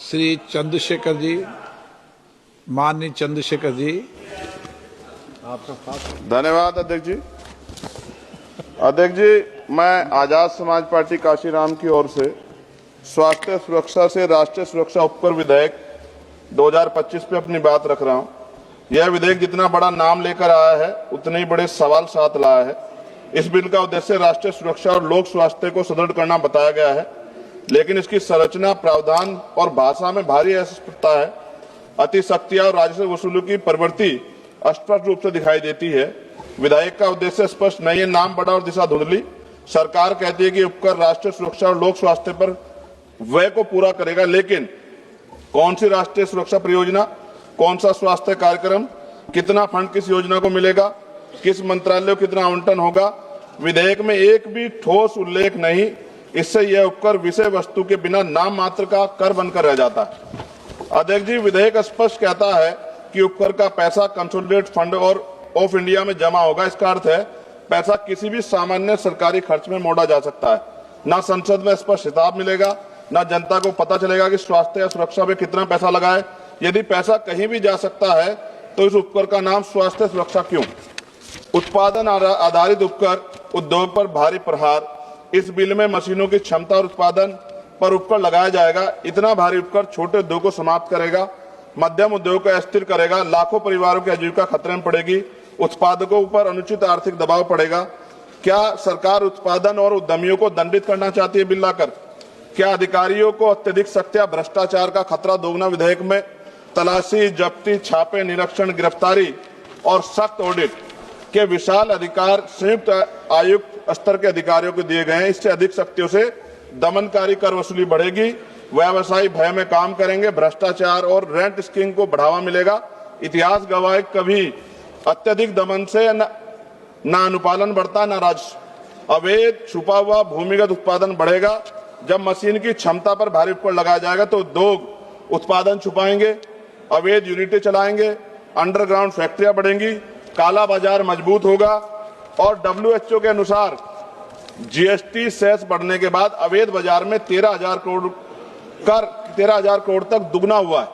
श्री चंद्रशेखर जी, माननीय चंद्रशेखर जी। धन्यवाद अध्यक्ष जी। अध्यक्ष जी, मैं आजाद समाज पार्टी काशीराम की ओर से स्वास्थ्य सुरक्षा से राष्ट्रीय सुरक्षा उपकर विधेयक 2025 पे अपनी बात रख रहा हूं। यह विधेयक जितना बड़ा नाम लेकर आया है उतने ही बड़े सवाल साथ लाया है। इस बिल का उद्देश्य राष्ट्रीय सुरक्षा और लोक स्वास्थ्य को सुदृढ़ करना बताया गया है, लेकिन इसकी संरचना, प्रावधान और भाषा में भारी अस्पष्टता है। अतिशक्तियां और राजस्व वसूली की प्रवृत्ति स्पष्ट रूप से दिखाई देती है। विधेयक का उद्देश्य स्पष्ट नहीं है, नाम बड़ा और दिशा धुंधली। सरकार कहती है कि उपकर राष्ट्रीय सुरक्षा और लोक स्वास्थ्य पर व्यय को पूरा करेगा, लेकिन कौन सी राष्ट्रीय सुरक्षा परियोजना, कौन सा स्वास्थ्य कार्यक्रम, कितना फंड किस योजना को मिलेगा, किस मंत्रालय को कितना आवंटन होगा, विधेयक में एक भी ठोस उल्लेख नहीं। इससे यह उपकर विषय वस्तु के बिना नाम मात्र का कर बनकर रह जाता है। अध्यक्ष जी, विधेयक स्पष्ट कहता है कि उपकर का पैसा कंसोलिडेट फंड और ऑफ इंडिया में जमा होगा। इसका अर्थ है पैसा किसी भी सामान्य सरकारी खर्च में मोड़ा जा सकता है। ना संसद में स्पष्ट हिसाब मिलेगा, ना जनता को पता चलेगा कि स्वास्थ्य या सुरक्षा में कितना पैसा लगा है। यदि पैसा कहीं भी जा सकता है तो इस उपकर का नाम स्वास्थ्य सुरक्षा क्यों? उत्पादन आधारित उपकर उद्योग पर भारी प्रहार। इस बिल में मशीनों की क्षमता और उत्पादन पर उपकर लगाया जाएगा। इतना भारी उपकर छोटे उद्योग को समाप्त करेगा, मध्यम उद्योग को अस्थिर करेगा, लाखों परिवारों की आजीविका खतरे में पड़ेगी, उत्पादकों पर अनुचित आर्थिक दबाव पड़ेगा। क्या सरकार उत्पादन और उद्यमियों को दंडित करना चाहती है बिल लाकर? क्या अधिकारियों को अत्यधिक सख्त या भ्रष्टाचार का खतरा दोगुना? विधेयक में तलाशी, जब्ती, छापे, निरीक्षण, गिरफ्तारी और सख्त ऑडिट के विशाल अधिकार संयुक्त आयुक्त स्तर के अधिकारियों को दिए गए हैं। इससे अधिक शक्तियों से दमनकारी कर वसूली बढ़ेगी, व्यवसायी भय में काम करेंगे, भ्रष्टाचार और रेंट स्कीम को बढ़ावा मिलेगा। इतिहास गवाह है, कभी अत्यधिक दमन से न अनुपालन बढ़ता, न राजस्व। अवैध छुपा हुआ भूमिगत उत्पादन बढ़ेगा। जब मशीन की क्षमता पर भारी उपकर लगाया जाएगा तो उद्योग उत्पादन छुपाएंगे, अवैध यूनिटें चलाएंगे, अंडरग्राउंड फैक्ट्रियां बढ़ेंगी, काला बाजार मजबूत होगा। और WHO के अनुसार GST सेस बढ़ने के बाद अवैध बाजार में 13,000 करोड़ तक दुगना हुआ है।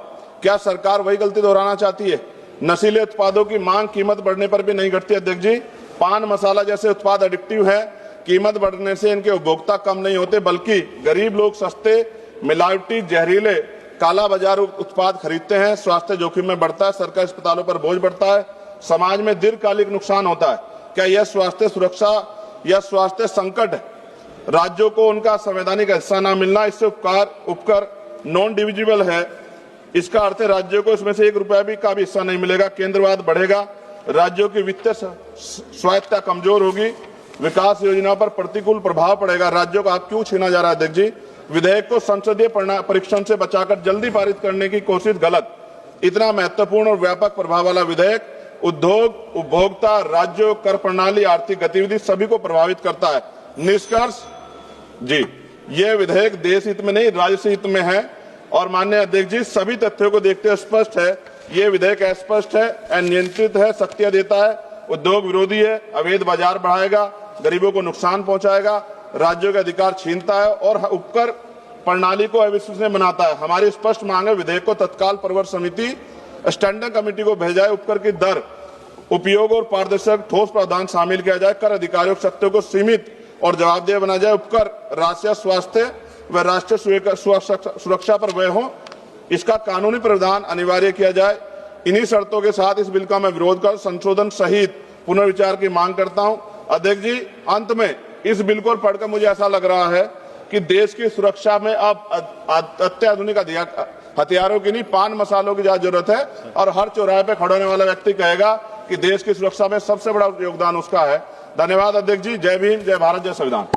क्या सरकार वही गलती दोहराना चाहती है? नशीले उत्पादों की मांग कीमत बढ़ने पर भी नहीं घटती। अध्यक्ष जी, पान मसाला जैसे उत्पाद एडिक्टिव है। कीमत बढ़ने से इनके उपभोक्ता कम नहीं होते, बल्कि गरीब लोग सस्ते, मिलावटी, जहरीले, काला बाजार उत्पाद खरीदते हैं। स्वास्थ्य जोखिम में बढ़ता है, सरकारी अस्पतालों पर बोझ बढ़ता है, समाज में दीर्घकालिक नुकसान होता है। क्या यह स्वास्थ्य सुरक्षा या स्वास्थ्य संकट है? राज्यों को उनका संवैधानिक हिस्सा न मिलना, इससे उपकर नॉन डिविजिबल है। इसका अर्थ है राज्यों को इसमें से ₹1 का भी हिस्सा नहीं मिलेगा। केंद्रवाद बढ़ेगा, राज्यों की वित्तीय स्वायत्तता कमजोर होगी, विकास योजना पर प्रतिकूल प्रभाव पड़ेगा। राज्यों का हक क्यों छीना जा रहा है? अध्यक्ष जी, विधेयक को संसदीय परीक्षण से बचाकर जल्दी पारित करने की कोशिश गलत। इतना महत्वपूर्ण और व्यापक प्रभाव वाला विधेयक उद्योग, उपभोक्ता, राज्यों, कर प्रणाली, आर्थिक गतिविधि सभी को प्रभावित करता है। निष्कर्ष जी, यह विधेयक देश हित में नहीं, राज्य हित में है। और माननीय अध्यक्ष जी, सभी तथ्यों को देखते हुए स्पष्ट है, ये विधेयक अस्पष्ट है, अनियंत्रित है, शक्तियां देता है, उद्योग विरोधी है, अवैध बाजार बढ़ाएगा, गरीबों को नुकसान पहुंचाएगा, राज्यों के अधिकार छीनता है और उपकर प्रणाली को अविश्वसनीय बनाता है। हमारी स्पष्ट मांग है, विधेयक को तत्काल प्रवर समिति स्टैंडिंग कमेटी को भेजा जाए, उपकर की दर, उपयोग और पारदर्शक ठोस प्रावधान शामिल किया जाए, कर अधिकारियों की शक्तियों को सीमित और जवाबदेह बनाया जाए, उपकर राष्ट्रीय स्वास्थ्य व राष्ट्रीय सुरक्षा पर व्यय हो, इसका कानूनी प्रावधान अनिवार्य किया जाए। इन्हीं शर्तों के साथ इस बिल का मैं विरोध कर संशोधन सहित पुनर्विचार की मांग करता हूं। अध्यक्ष जी, अंत में इस बिल को पढ़कर मुझे ऐसा लग रहा है कि देश की सुरक्षा में अब अत्याधुनिक हथियारों की नहीं, पान मसालों की ज्यादा जरूरत है। और हर चौराहे पे खड़े होने वाला व्यक्ति कहेगा कि देश की सुरक्षा में सबसे बड़ा योगदान उसका है। धन्यवाद अध्यक्ष जी। जय भीम, जय भारत, जय संविधान।